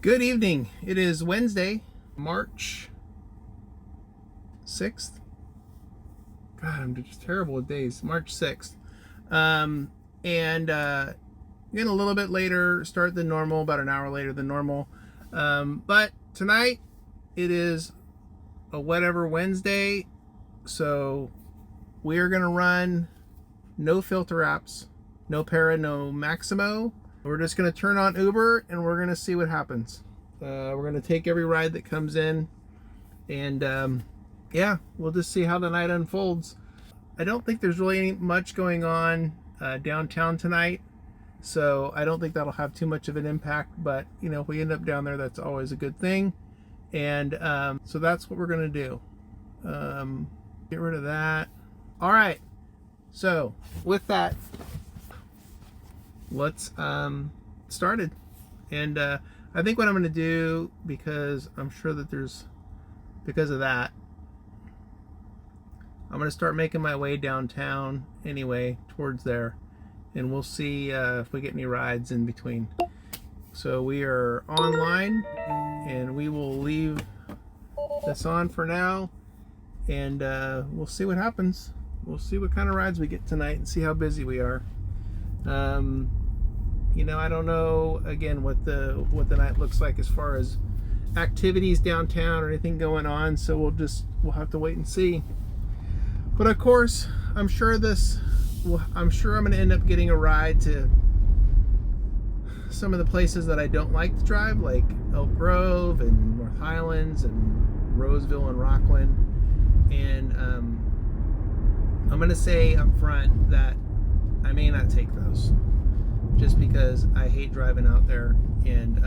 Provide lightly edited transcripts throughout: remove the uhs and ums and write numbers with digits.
Good evening. It is Wednesday, March 6th. God, I'm just terrible with days. March 6th. Getting a little bit later, start than normal, about an hour later than normal. But tonight, it is a whatever Wednesday. So we are going to run no filter apps, no Para, no Maximo. We're just going to turn on Uber and we're going to see what happens. We're going to take every ride that comes in, and yeah, we'll just see how the night unfolds. I don't think there's really much going on downtown tonight, so I don't think that'll have too much of an impact, but you know, if we end up down there, that's always a good thing. And so that's what we're going to do. Get rid of that. All right, so with that, let's start it. And I think what I'm going to do, because I'm sure that because of that, I'm going to start making my way downtown anyway, towards there, and we'll see if we get any rides in between. So we are online, and we will leave this on for now, and we'll see what happens. We'll see what kind of rides we get tonight and see how busy we are. You know, I don't know again what the night looks like as far as activities downtown or anything going on, so we'll have to wait and see. But of course, I'm sure I'm going to end up getting a ride to some of the places that I don't like to drive, like Elk Grove and North Highlands and Roseville and Rockland. And I'm going to say up front that I may not take those, just because I hate driving out there, and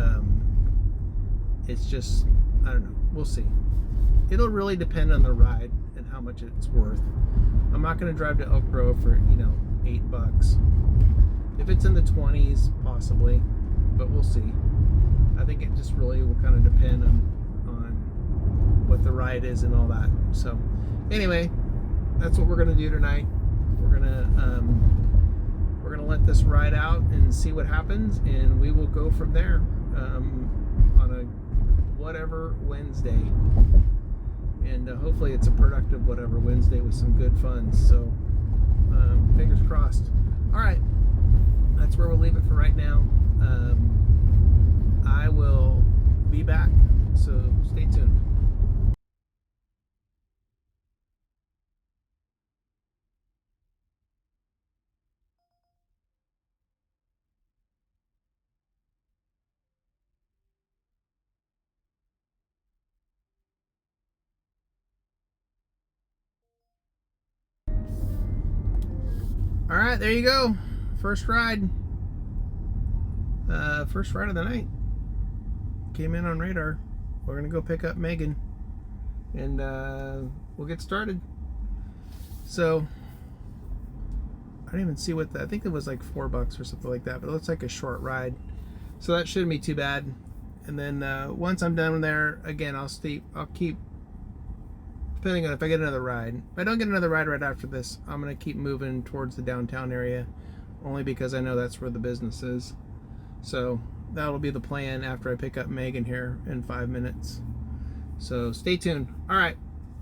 it's just, I don't know, we'll see. It'll really depend on the ride and how much it's worth. I'm not going to drive to Elk Grove for, you know, $8. If it's in the 20s, possibly, but we'll see. I think it just really will kind of depend on what the ride is and all that. So anyway, that's what we're going to do tonight. We're going to let this ride out and see what happens, and we will go from there on a whatever Wednesday. And hopefully it's a productive whatever Wednesday with some good fun. So fingers crossed. All right, that's where we'll leave it for right now. I will be back, so stay tuned. All right, there you go. First ride. First ride of the night. Came in on radar. We're gonna go pick up Megan, and we'll get started. So I didn't even see what I think it was like $4 or something like that, but it looks like a short ride, so that shouldn't be too bad. And then once I'm done there, again, I'll keep. Depending on if I get another ride. If I don't get another ride right after this, I'm going to keep moving towards the downtown area, only because I know that's where the business is. So that'll be the plan after I pick up Megan here in 5 minutes. So stay tuned. All right,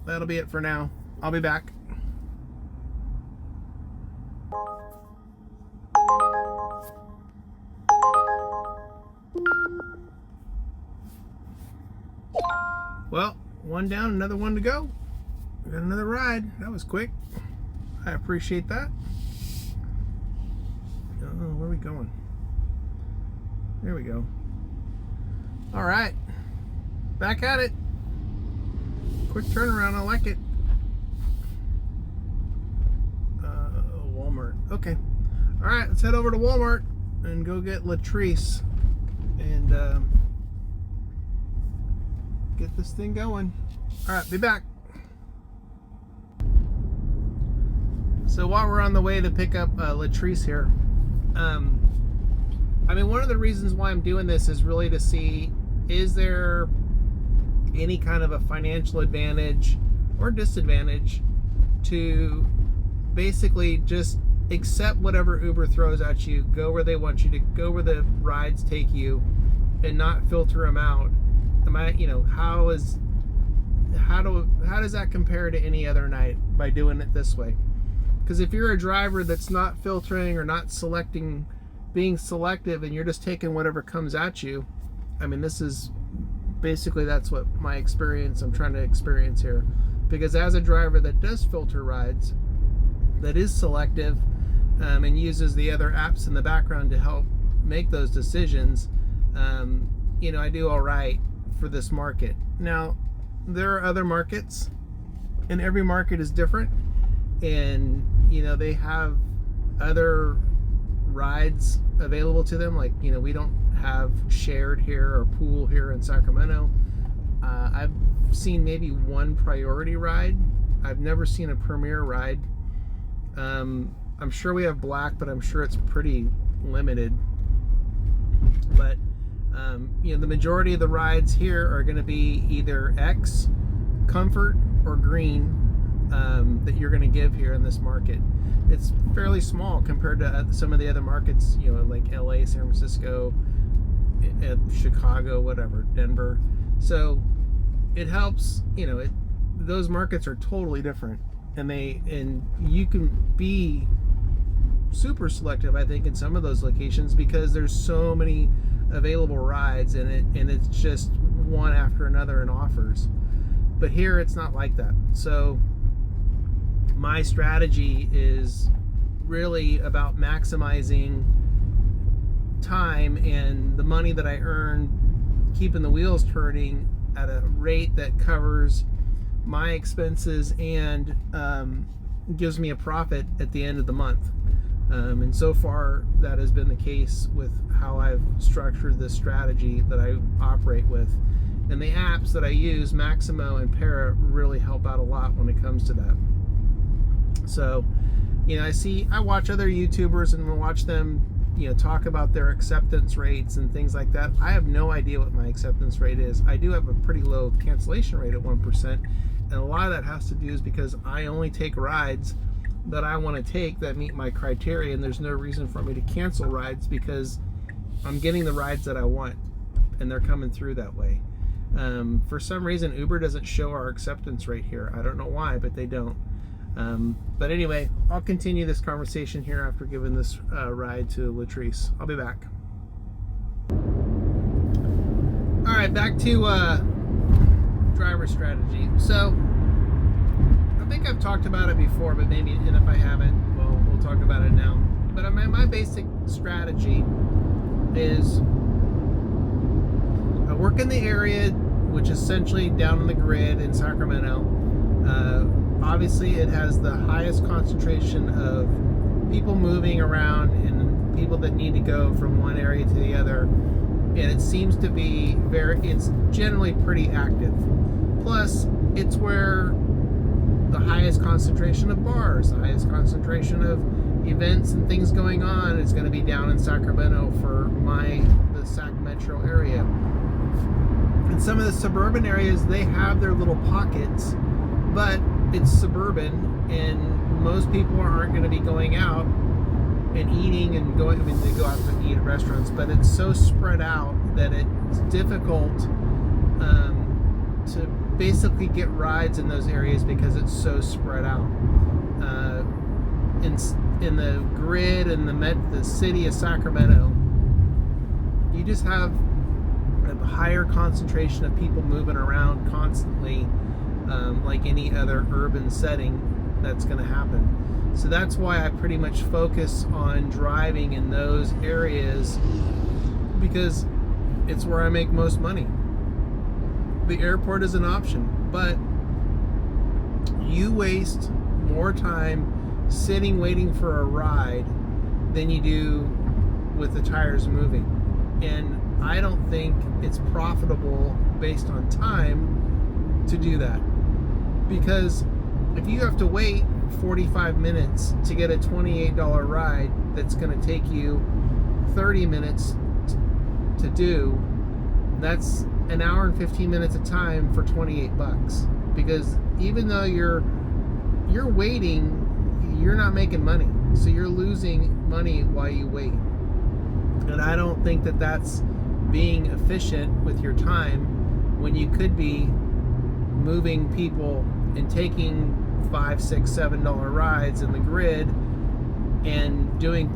that'll be it for now. I'll be back. Well, one down, another one to go. We got another ride. That was quick. I appreciate that. Oh, where are we going? There we go. All right. Back at it. Quick turnaround. I like it. Walmart. Okay. All right. Let's head over to Walmart and go get Latrice and get this thing going. All right. Be back. So while we're on the way to pick up Latrice here, I mean, one of the reasons why I'm doing this is really to see, is there any kind of a financial advantage or disadvantage to basically just accept whatever Uber throws at you, go where they want you to go, where the rides take you, and not filter them out, how does that compare to any other night by doing it this way? Because if you're a driver that's not filtering or not being selective, and you're just taking whatever comes at you, I mean, this is basically, that's what my experience, I'm trying to experience here. Because as a driver that does filter rides, that is selective, and uses the other apps in the background to help make those decisions, I do all right for this market. Now, there are other markets, and every market is different, and they have other rides available to them. Like, we don't have shared here or pool here in Sacramento. I've seen maybe one priority ride. I've never seen a premier ride. I'm sure we have black, but I'm sure it's pretty limited. But the majority of the rides here are going to be either X, comfort, or green, that you're going to give here in this market. It's fairly small compared to some of the other markets, like LA, San Francisco, Chicago, whatever, Denver. So it helps, those markets are totally different, and you can be super selective, I think, in some of those locations, because there's so many available rides, and it's just one after another in offers. But here it's not like that. So my strategy is really about maximizing time and the money that I earn, keeping the wheels turning at a rate that covers my expenses and gives me a profit at the end of the month. And so far, that has been the case with how I've structured this strategy that I operate with. And the apps that I use, Maximo and Para, really help out a lot when it comes to that. So, I watch other YouTubers and watch them, talk about their acceptance rates and things like that. I have no idea what my acceptance rate is. I do have a pretty low cancellation rate at 1%. And a lot of that has to do is because I only take rides that I want to take that meet my criteria, and there's no reason for me to cancel rides because I'm getting the rides that I want, and they're coming through that way. For some reason, Uber doesn't show our acceptance rate here. I don't know why, but they don't. But anyway, I'll continue this conversation here after giving this ride to Latrice. I'll be back. All right, back to driver strategy. So I think I've talked about it before, but maybe, and if I haven't, well, we'll talk about it now. But my basic strategy is I work in the area, which is essentially down on the grid in Sacramento. Obviously, it has the highest concentration of people moving around and people that need to go from one area to the other. And it seems to be it's generally pretty active. Plus, it's where the highest concentration of bars, the highest concentration of events and things going on is going to be down in Sacramento for the Sac Metro area. In some of the suburban areas, they have their little pockets, but it's suburban, and most people aren't going to be going out and eating and going. I mean, they go out to eat at restaurants, but it's so spread out that it's difficult to basically get rides in those areas because it's so spread out. In the grid and the city of Sacramento, you just have a higher concentration of people moving around constantly, like any other urban setting that's going to happen. So that's why I pretty much focus on driving in those areas, because it's where I make most money. The airport is an option, but you waste more time sitting waiting for a ride than you do with the tires moving. And I don't think it's profitable based on time to do that. Because if you have to wait 45 minutes to get a $28 ride that's going to take you 30 minutes to do, that's an hour and 15 minutes of time for $28. Because even though you're waiting, you're not making money. So you're losing money while you wait. And I don't think that that's being efficient with your time when you could be moving people and taking $5, $6, $7 rides in the grid and doing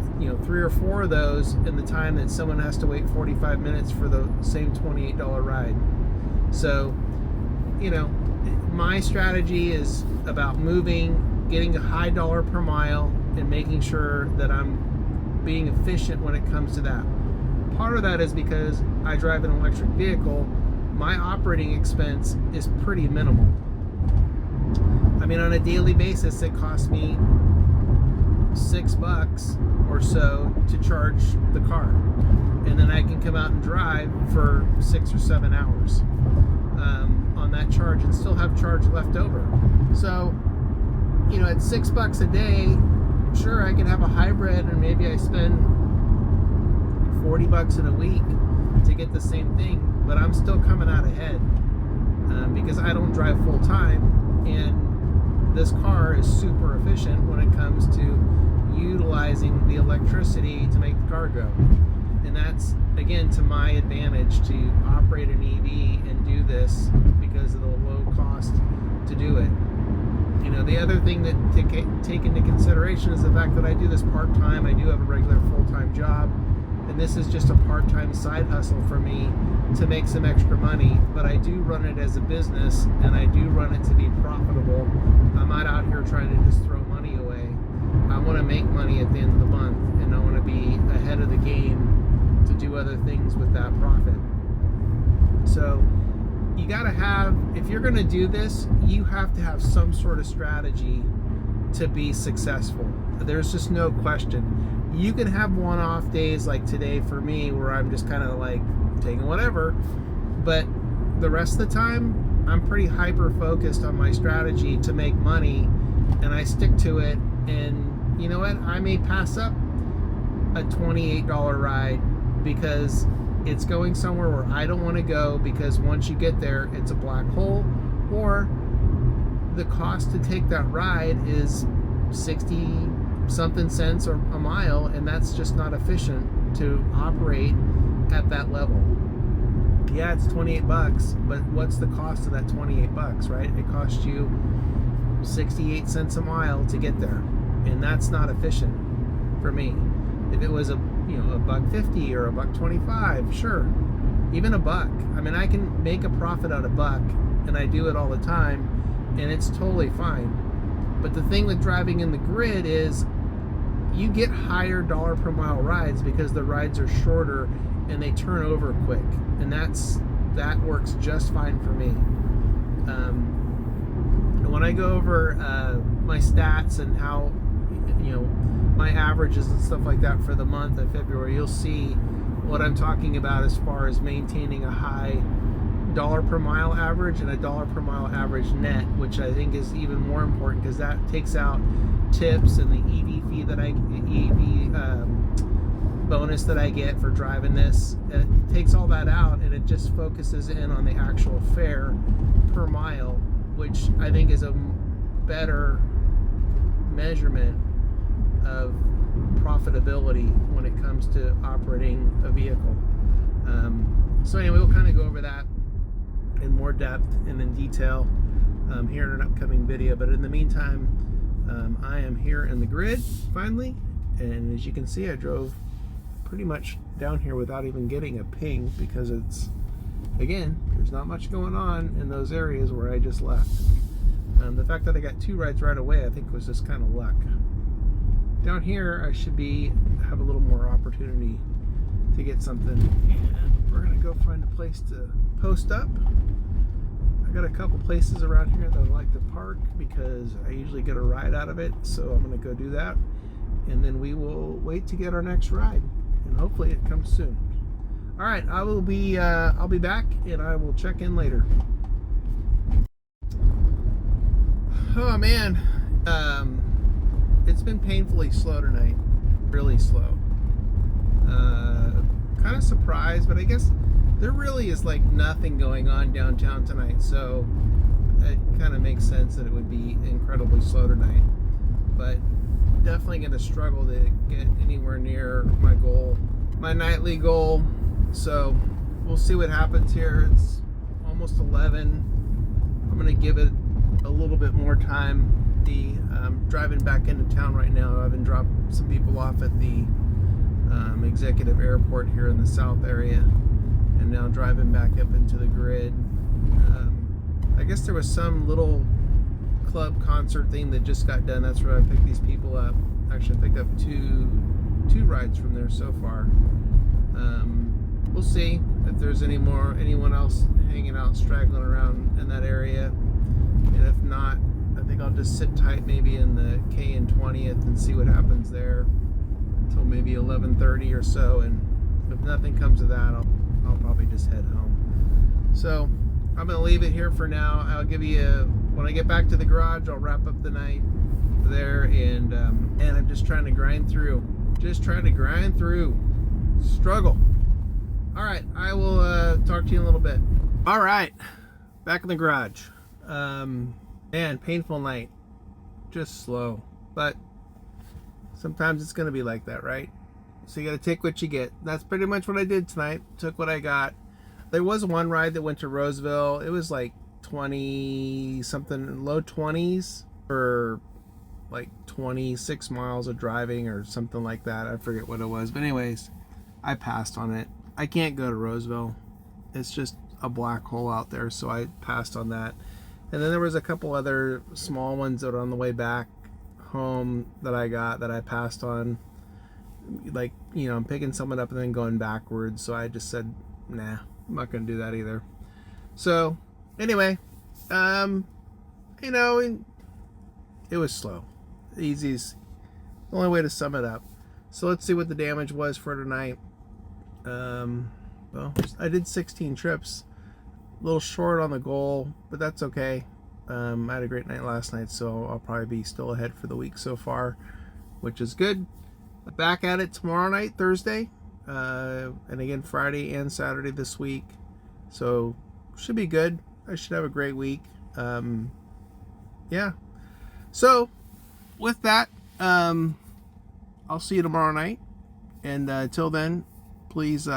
3 or 4 of those in the time that someone has to wait 45 minutes for the same $28 ride. So my strategy is about moving, getting a high dollar per mile, and making sure that I'm being efficient when it comes to that. Part of that is because I drive an electric vehicle. My operating expense is pretty minimal. I mean, on a daily basis, it costs me $6 or so to charge the car, and then I can come out and drive for 6 or 7 hours on that charge and still have charge left over. So, at $6 a day, sure, I can have a hybrid, and maybe I spend $40 in a week to get the same thing, but I'm still coming out ahead because I don't drive full time, and this car is super efficient when it comes to utilizing the electricity to make the car go. And that's, again, to my advantage to operate an EV and do this because of the low cost to do it. The other thing that to take into consideration is the fact that I do this part-time. I do have a regular full-time job, and this is just a part-time side hustle for me to make some extra money, but I do run it as a business, and I do run it to be profitable. I'm not out here trying to just throw money away. I want to make money at the end of the month, and I want to be ahead of the game to do other things with that profit. So you got to have, if you're going to do this, you have to have some sort of strategy to be successful. There's just no question. You can have one-off days like today for me where I'm just kind of like taking whatever, but the rest of the time I'm pretty hyper focused on my strategy to make money, and I stick to it. And you know what, I may pass up a $28 ride because it's going somewhere where I don't want to go, because once you get there it's a black hole, or the cost to take that ride is 60 something cents or a mile, and that's just not efficient to operate at that level. Yeah, it's $28, but what's the cost of that $28, right? It costs you 68 cents a mile to get there, and that's not efficient for me. If it was a $1.50 or a $1.25, sure, even $1. I mean, I can make a profit out of $1, and I do it all the time, and it's totally fine. But the thing with driving in the grid is you get higher dollar per mile rides because the rides are shorter and they turn over quick, and that works just fine for me. When I go over my stats and how my averages and stuff like that for the month of February, you'll see what I'm talking about as far as maintaining a high dollar per mile average and a dollar per mile average net, which I think is even more important because that takes out tips and the EV fee that bonus that I get for driving this. It takes all that out, and it just focuses in on the actual fare per mile, which I think is a better measurement of profitability when it comes to operating a vehicle. So anyway, we'll kind of go over that in more depth and in detail here in an upcoming video. But in the meantime, I am here in the grid finally, and as you can see, I drove pretty much down here without even getting a ping, because it's, again, there's not much going on in those areas where I just left. The fact that I got 2 rides right away, I think, was just kind of luck. Down here, I should have a little more opportunity to get something. And we're gonna go find a place to post up. I got a couple places around here that I like to park because I usually get a ride out of it. So I'm gonna go do that, and then we will wait to get our next ride, and hopefully it comes soon. All right, I'll be back, and I will check in later. Oh man, it's been painfully slow tonight, really slow. Kind of surprised, but I guess there really is like nothing going on downtown tonight, so it kind of makes sense that it would be incredibly slow tonight. But definitely going to struggle to get anywhere near my goal, my nightly goal. So we'll see what happens here. It's almost 11. I'm gonna give it a little bit more time. Driving back into town right now. I've been dropping some people off at the executive airport here in the south area, and now driving back up into the grid. I guess there was some little club concert thing that just got done. That's where I picked these people up. Actually, I picked up two rides from there so far. We'll see if there's anyone else hanging out, straggling around in that area, and if not, I think I'll just sit tight maybe in the K and 20th and see what happens there until maybe 11:30 or so, and if nothing comes of that, I'll probably just head home. So I'm gonna leave it here for now. I'll give you when I get back to the garage, I'll wrap up the night there, and I'm just trying to grind through. Struggle. All right, I will talk to you in a little bit. All right, back in the garage. Man, painful night. Just slow, but sometimes it's gonna be like that, right? So you gotta take what you get. That's pretty much what I did tonight. Took what I got. There was one ride that went to Roseville. It was like 20 something, low 20s for like 26 miles of driving or something like that. I forget what it was, but anyways, I passed on it. I can't go to Roseville. It's just a black hole out there, so I passed on that. And then there was a couple other small ones that were on the way back home that I passed on. Like, you know, I'm picking someone up and then going backwards, so I just said, nah, I'm not gonna do that either. So anyway, you know, it was slow. Easy's the only way to sum it up. So let's see what the damage was for tonight. Well, I did 16 trips, a little short on the goal, but that's okay. I had a great night last night, so I'll probably be still ahead for the week so far, which is good. Back at it tomorrow night, Thursday, and again Friday and Saturday this week, so should be good. I should have a great week. Yeah, so with that, I'll see you tomorrow night, and until then, please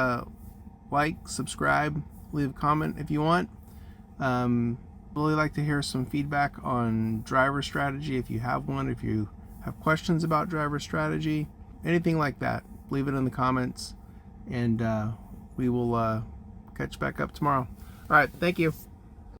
like, subscribe, leave a comment if you want. Really like to hear some feedback on driver strategy if you have one, if you have questions about driver strategy, anything like that, leave it in the comments, and we will catch back up tomorrow. All right, thank you.